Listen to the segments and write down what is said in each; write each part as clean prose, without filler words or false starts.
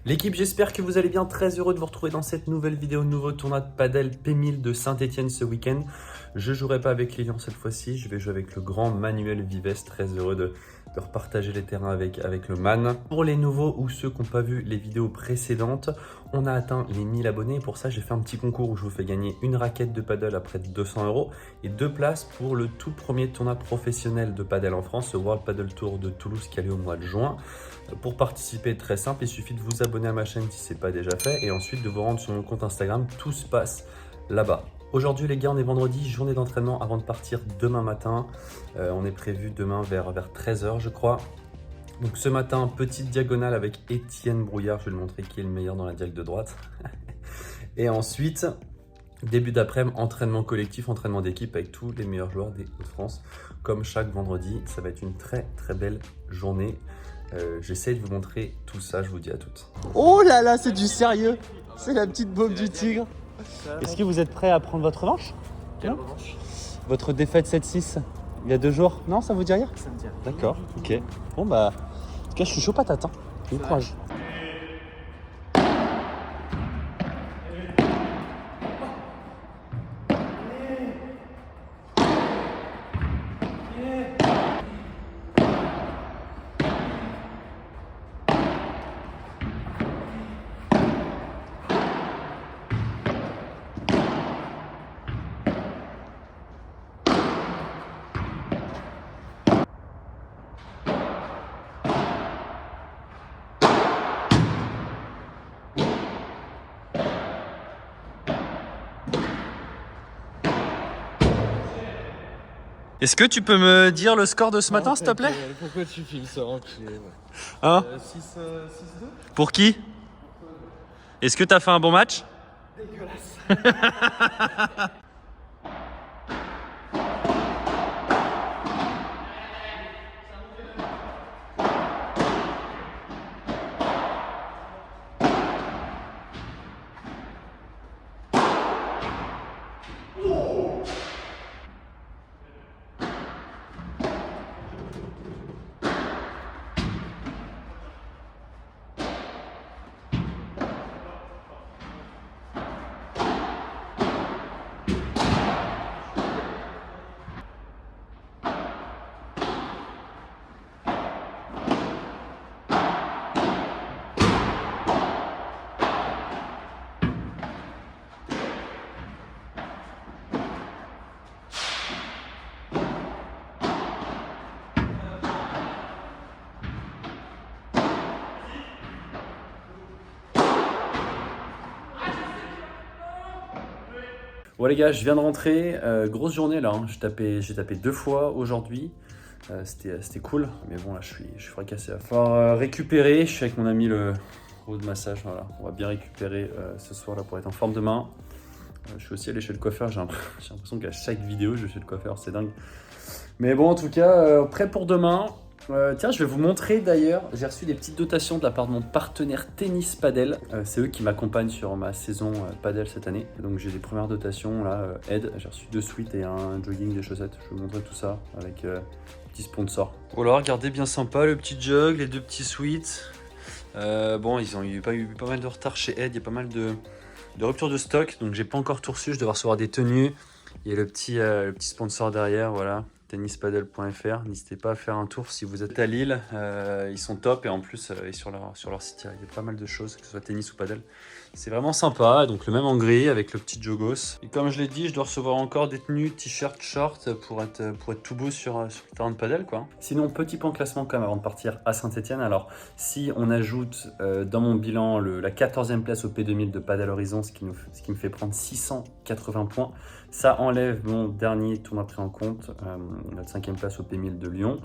L'équipe, j'espère que vous allez bien, très heureux de vous retrouver dans cette nouvelle vidéo, nouveau tournoi de padel P1000 de Saint-Etienne ce week-end. Je jouerai pas avec Lilian cette fois-ci, je vais jouer avec le grand Manuel Vives, très heureux de repartager les terrains avec le man. Pour les nouveaux ou ceux qui n'ont pas vu les vidéos précédentes, on a atteint les 1000 abonnés et pour ça j'ai fait un petit concours où je vous fais gagner une raquette de padel à près de 200 € et 2 places pour le tout premier tournoi professionnel de padel en France, le World Padel Tour de Toulouse qui a lieu au mois de juin. Pour participer, très simple, il suffit de vous abonner à ma chaîne si ce n'est pas déjà fait et ensuite de vous rendre sur mon compte Instagram, tout se passe là-bas. Aujourd'hui les gars, on est vendredi, journée d'entraînement avant de partir demain matin. On est prévu demain vers 13 h je crois. Donc ce matin, petite diagonale avec Étienne Brouillard, je vais le montrer qui est le meilleur dans la diagonale de droite. Et ensuite, début d'après-midi, entraînement collectif, entraînement d'équipe avec tous les meilleurs joueurs des Hauts-de-France. Comme chaque vendredi, ça va être une très très belle journée. J'essaie de vous montrer tout ça, je vous dis à toutes. Oh là là, c'est du sérieux. C'est la petite bombe du tigre. Est-ce que vous êtes prêt à prendre votre revanche? Quelle revanche? Votre défaite 7-6 il y a 2 jours? Non, ça vous dit rien? Ça me dit rien. D'accord, ok. Bon bah, en tout cas, je suis chaud patate. Hein. Bon courage. Est-ce que tu peux me dire le score de ce matin, s'il te plaît? Pourquoi tu filmes ça enculé? Hein? 6-2? Pour qui? Est-ce que tu as fait un bon match? Dégueulasse. Bon les gars, je viens de rentrer, grosse journée là, hein. J'ai tapé 2 fois aujourd'hui, c'était cool, mais bon là je suis fracassé. Il va falloir récupérer, je suis avec mon ami le pro de massage, voilà. On va bien récupérer ce soir là pour être en forme demain. Je suis aussi allé chez le coiffeur, j'ai l'impression qu'à chaque vidéo je vais chez le coiffeur, c'est dingue. Mais bon en tout cas, prêt pour demain. Tiens, je vais vous montrer d'ailleurs, j'ai reçu des petites dotations de la part de mon partenaire Tennis Padel. C'est eux qui m'accompagnent sur ma saison Padel cette année. Donc j'ai des premières dotations là, aide. J'ai reçu 2 suites et un jogging, des chaussettes. Je vais vous montrer tout ça avec petit sponsor. Voilà, regardez, bien sympa le petit jog, les 2 petits suites. Bon, ils ont eu pas mal de retard chez Ed, il y a pas mal de rupture de stock. Donc j'ai pas encore tout reçu, je dois recevoir des tenues. Il y a le petit sponsor derrière, voilà. Tennispadel.fr, n'hésitez pas à faire un tour si vous êtes à Lille, ils sont top et en plus sur leur site il y a pas mal de choses, que ce soit tennis ou padel. C'est vraiment sympa, donc le même en gris avec le petit jogos. Et comme je l'ai dit, je dois recevoir encore des tenues, t-shirts, shorts pour être tout beau sur le terrain de padel quoi. Sinon, petit point classement quand même avant de partir à Saint-Etienne. Alors si on ajoute dans mon bilan la 14e place au P2000 de Padel Horizon, ce qui me fait prendre 680 points, ça enlève mon dernier tournoi pris en compte, la 5e place au P1000 de Lyon.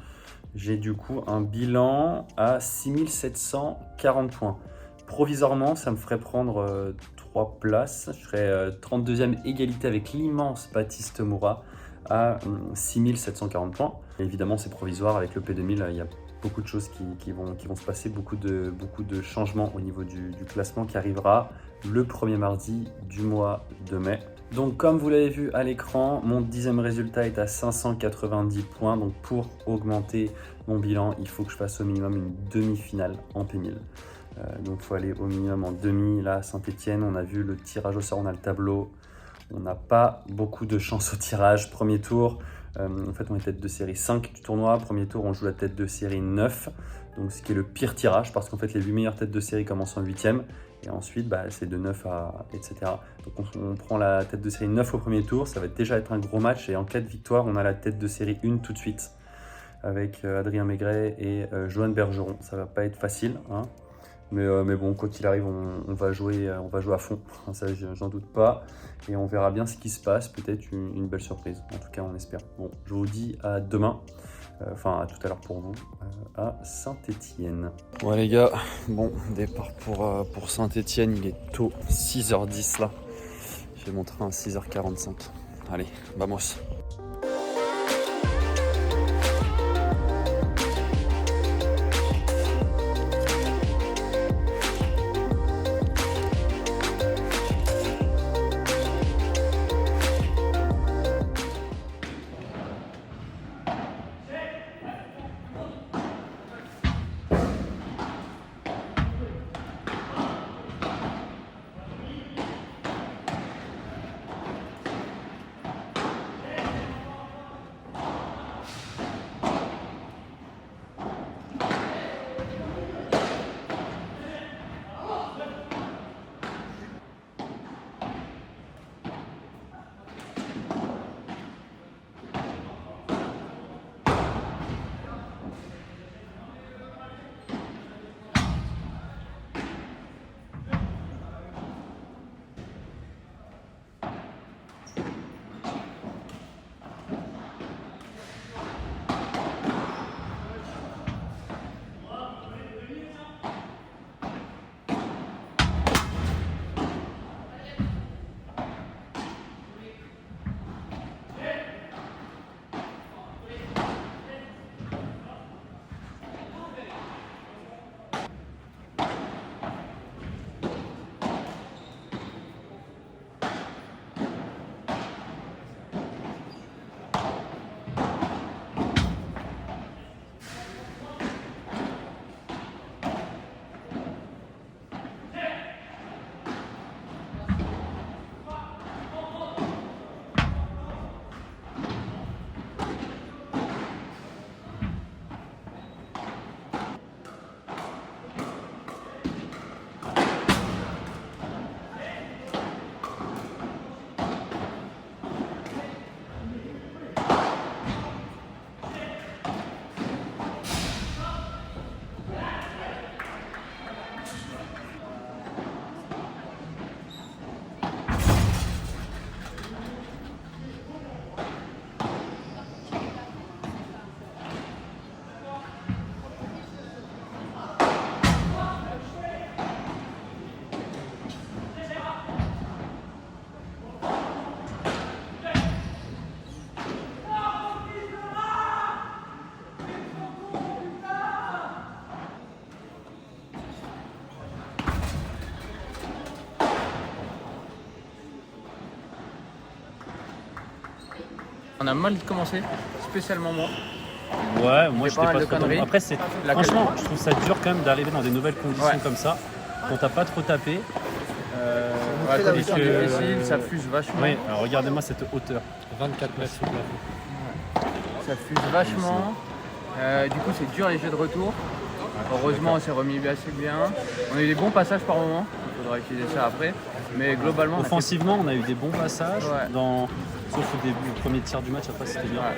J'ai du coup un bilan à 6740 points. Provisoirement, ça me ferait prendre 3 places. Je serais 32e égalité avec l'immense Baptiste Moura à 6740 points. Et évidemment, c'est provisoire. Avec le P2000, il y a beaucoup de choses qui vont se passer, beaucoup de changements au niveau du classement qui arrivera le premier mardi du mois de mai. Donc comme vous l'avez vu à l'écran, mon 10e résultat est à 590 points. Donc pour augmenter mon bilan, il faut que je fasse au minimum une demi-finale en P1000. Donc il faut aller au minimum en demi. Là, Saint-Etienne, on a vu le tirage au sort, on a le tableau. On n'a pas beaucoup de chance au tirage. Premier tour, en fait, on est tête de série 5 du tournoi. Premier tour, on joue la tête de série 9. Donc ce qui est le pire tirage parce qu'en fait, les 8 meilleures têtes de série commencent en 8e. Et ensuite, c'est de 9 à etc. Donc on prend la tête de série 9 au premier tour. Ça va déjà être un gros match. Et en cas de victoire, on a la tête de série 1 tout de suite. Avec Adrien Maigret et Johan Bergeron. Ça va pas être facile, hein. Mais bon, quoi qu'il arrive, on va jouer à fond. Ça, j'en doute pas. Et on verra bien ce qui se passe. Peut-être une belle surprise. En tout cas, on espère. Bon, je vous dis à demain. Enfin, à tout à l'heure pour vous, à Saint-Etienne. Ouais les gars, bon, départ pour Saint-Etienne. Il est tôt, 6h10 là. J'ai mon train à 6h45. Allez, vamos. On a mal commencé, spécialement moi. Ouais, moi J'ai j'étais pas mal pas de trop conneries. dans- Après, franchement, je trouve ça dur quand même d'arriver dans des nouvelles conditions Ouais. comme ça, quand t'as pas trop tapé. Ouais, et conditions que- difficiles, ça fuse vachement. Oui, alors regardez-moi cette hauteur. 24 mètres sous plafond. Ça fuse vachement. Du coup, c'est dur les jeux de retour. Heureusement, on s'est remis assez bien. On a eu des bons passages par moment. Il faudra utiliser ça après. Mais globalement, on a fait- Offensivement, on a eu des bons passages, Ouais. sauf au début, le premier tir du match, après c'était bien. Ouais.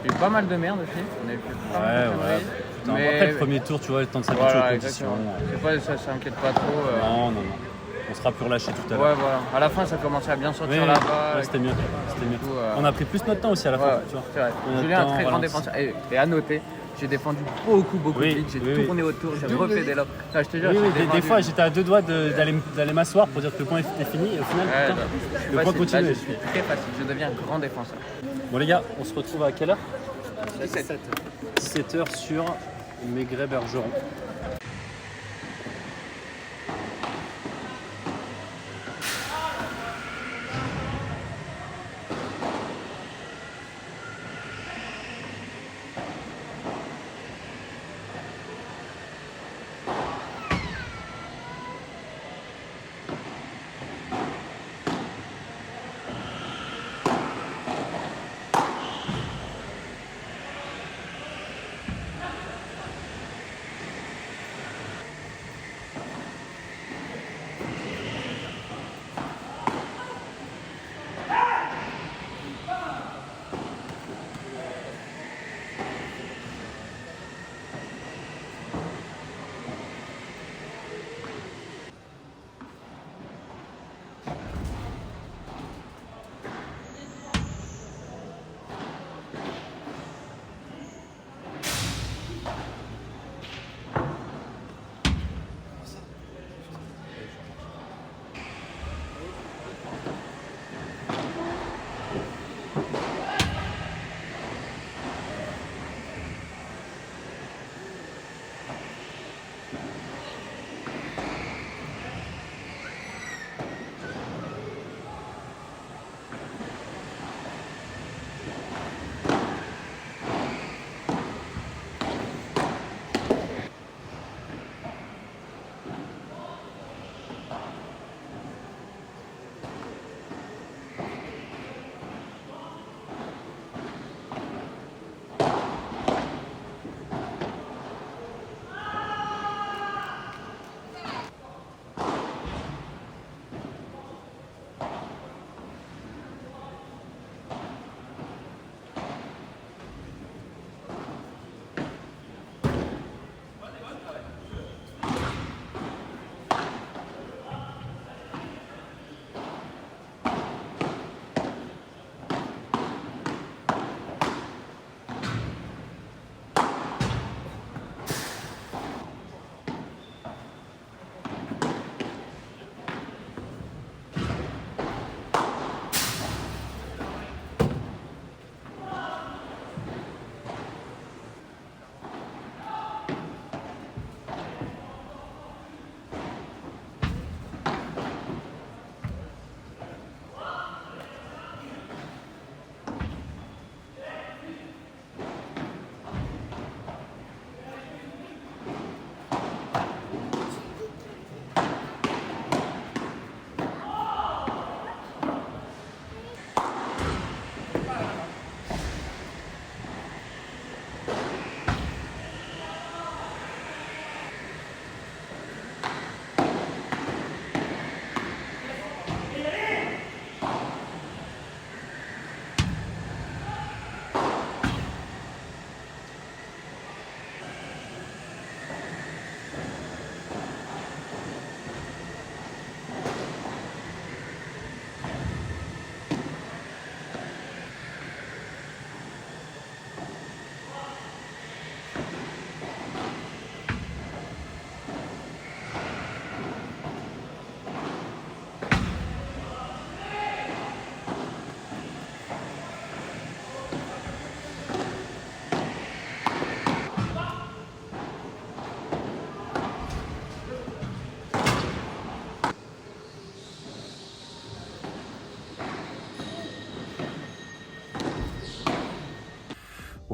Il y a eu pas mal de merde aussi. On a eu fait pas mal de conneries. Putain, Mais- Après le premier tour, tu vois, le temps de s'habituer Voilà, aux conditions. exactement. C'est pas, ça s'inquiète pas trop. Non. On sera plus relâché tout à Ouais, l'heure. voilà. À la fin, ça commençait à bien sortir Oui, là-bas. ouais, c'était mieux. Du coup, On a pris plus notre temps aussi à la ouais, fin, tu vois. c'est vrai. On a Julien, le un très temps, grand voilà. défenseur. Et à noter, j'ai défendu beaucoup Oui, de vite. J'ai oui, tourné autour, j'ai refait des lobes. Non, je te jure, Oui, j'ai des défendu. fois j'étais à deux doigts d'aller m'asseoir pour dire que le point était fini et au final, Ouais, putain, je suis le point facile. continue. Là, je suis très facile. Je deviens grand défenseur. Bon les gars, on se retrouve à quelle heure 17. 17h sur Maigret-Bergeron.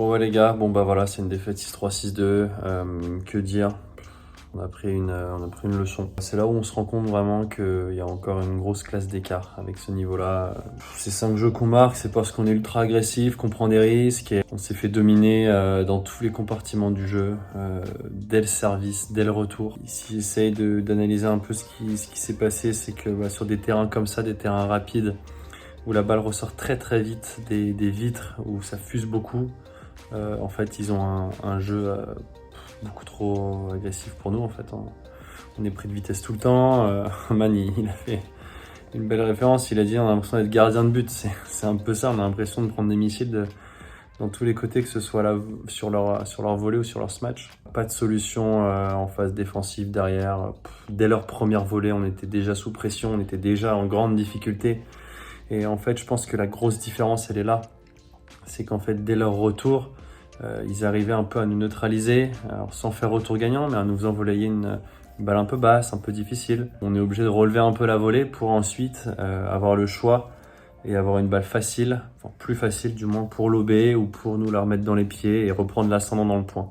Bon ouais les gars, bon bah voilà, c'est une défaite 6-3, 6-2. Que dire? On a pris une leçon. C'est là où on se rend compte vraiment qu'il y a encore une grosse classe d'écart avec ce niveau-là. Ces 5 jeux qu'on marque, c'est parce qu'on est ultra agressif, qu'on prend des risques et on s'est fait dominer dans tous les compartiments du jeu, dès le service, dès le retour. Si j'essaye d'analyser un peu ce qui s'est passé, c'est que sur des terrains comme ça, des terrains rapides, où la balle ressort très très vite des vitres, où ça fuse beaucoup, en fait ils ont un jeu beaucoup trop agressif pour nous en fait. On est pris de vitesse tout le temps. Man il a fait une belle référence, il a dit on a l'impression d'être gardien de but, c'est un peu ça, on a l'impression de prendre des missiles dans tous les côtés, que ce soit là, sur leur volée ou sur leur smash. Pas de solution en phase défensive derrière. Dès leur première volée, on était déjà sous pression, on était déjà en grande difficulté. Et en fait, je pense que la grosse différence, elle est là. C'est qu'en fait, dès leur retour, ils arrivaient un peu à nous neutraliser, alors sans faire retour gagnant, mais en nous faisant voler une balle un peu basse, un peu difficile. On est obligé de relever un peu la volée pour ensuite avoir le choix et avoir une balle facile, enfin plus facile du moins pour lober ou pour nous la remettre dans les pieds et reprendre l'ascendant dans le point.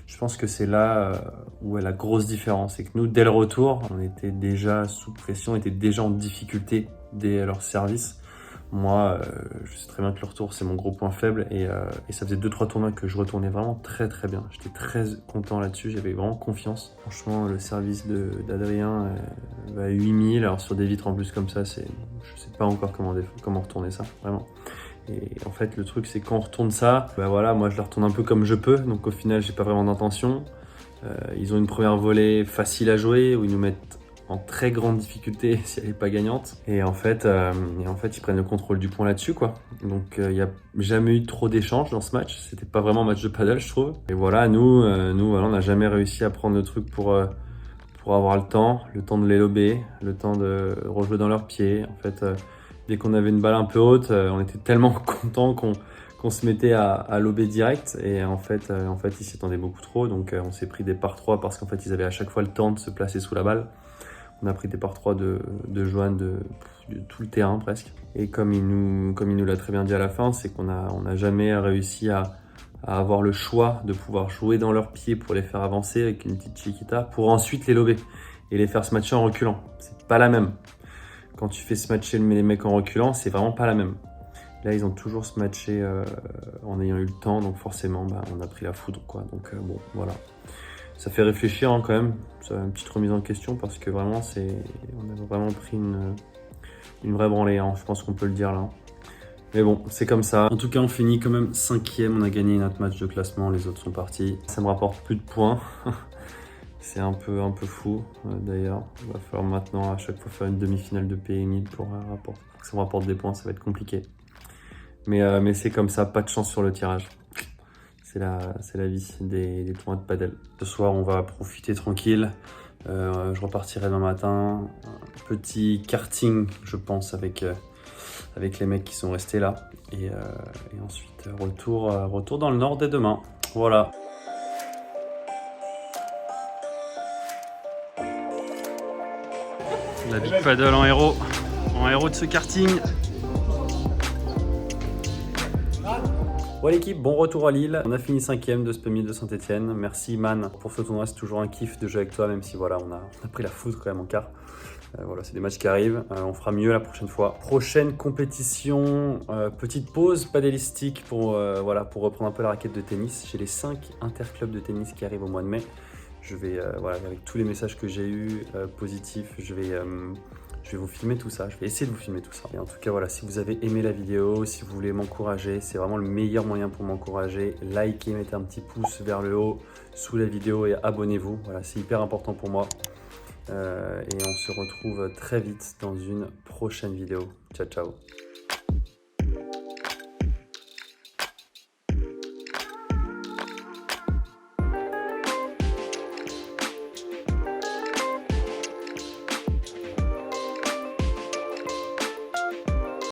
Je pense que c'est là où est la grosse différence. C'est que nous, dès le retour, on était déjà sous pression, on était déjà en difficulté dès leur service. Moi, je sais très bien que le retour, c'est mon gros point faible et ça faisait 2-3 tournois que je retournais vraiment très très bien. J'étais très content là-dessus, j'avais vraiment confiance. Franchement, le service d'Adrien, 8000, alors sur des vitres en plus comme ça, je sais pas encore comment retourner ça, vraiment. Et en fait, le truc, c'est quand on retourne ça, voilà, moi je la retourne un peu comme je peux, donc au final, j'ai pas vraiment d'intention. Ils ont une première volée facile à jouer, où ils nous mettent en très grande difficulté si elle n'est pas gagnante. Et en fait, ils prennent le contrôle du point là-dessus, quoi. Donc, il n'y a jamais eu trop d'échanges dans ce match. C'était pas vraiment un match de paddle, je trouve. Et voilà, nous voilà, on n'a jamais réussi à prendre le truc pour avoir le temps de les lober, le temps de rejouer dans leurs pieds. En fait, dès qu'on avait une balle un peu haute, on était tellement contents qu'on se mettait à lober direct. Et en fait, ils s'y attendaient beaucoup trop. Donc, on s'est pris des par 3 parce qu'en fait, ils avaient à chaque fois le temps de se placer sous la balle. On a pris des par 3 de Johan de tout le terrain presque. Et comme il nous l'a très bien dit à la fin, c'est qu'on n'a jamais réussi à avoir le choix de pouvoir jouer dans leurs pieds pour les faire avancer avec une petite chiquita, pour ensuite les lober et les faire se matcher en reculant. C'est pas la même. Quand tu fais se matcher les mecs en reculant, c'est vraiment pas la même. Là, ils ont toujours se matché en ayant eu le temps, donc forcément, on a pris la foudre, quoi. Donc bon, voilà. Ça fait réfléchir quand même, ça une petite remise en question parce que vraiment, on a vraiment pris une vraie branlée, hein. Je pense qu'on peut le dire là. Mais bon, c'est comme ça. En tout cas, on finit quand même 5e, on a gagné notre match de classement, les autres sont partis. Ça me rapporte plus de points. C'est un peu fou d'ailleurs. Il va falloir maintenant à chaque fois faire une demi-finale de PMI pour que ça me rapporte des points, ça va être compliqué. Mais c'est comme ça, pas de chance sur le tirage. C'est la vie des tournois de padel. Ce soir, on va profiter tranquille. Je repartirai demain matin. Petit karting, je pense, avec les mecs qui sont restés là. Et ensuite, retour dans le nord dès demain. Voilà. La Big Paddle en héros de ce karting. Bon l'équipe, bon retour à Lille. On a fini 5e de ce PMI de Saint-Etienne. Merci Man pour ce tournoi, c'est toujours un kiff de jouer avec toi, même si voilà, on a pris la foudre quand même en quart. Voilà, c'est des matchs qui arrivent. On fera mieux la prochaine fois. Prochaine compétition, petite pause padélistique pour reprendre un peu la raquette de tennis. J'ai les 5 interclubs de tennis qui arrivent au mois de mai. Je vais, avec tous les messages que j'ai eus positifs, je vais vous filmer tout ça, je vais essayer de vous filmer tout ça. Et en tout cas, voilà, si vous avez aimé la vidéo, si vous voulez m'encourager, c'est vraiment le meilleur moyen pour m'encourager. Likez, mettez un petit pouce vers le haut sous la vidéo et abonnez-vous. Voilà, c'est hyper important pour moi. Et on se retrouve très vite dans une prochaine vidéo. Ciao, ciao.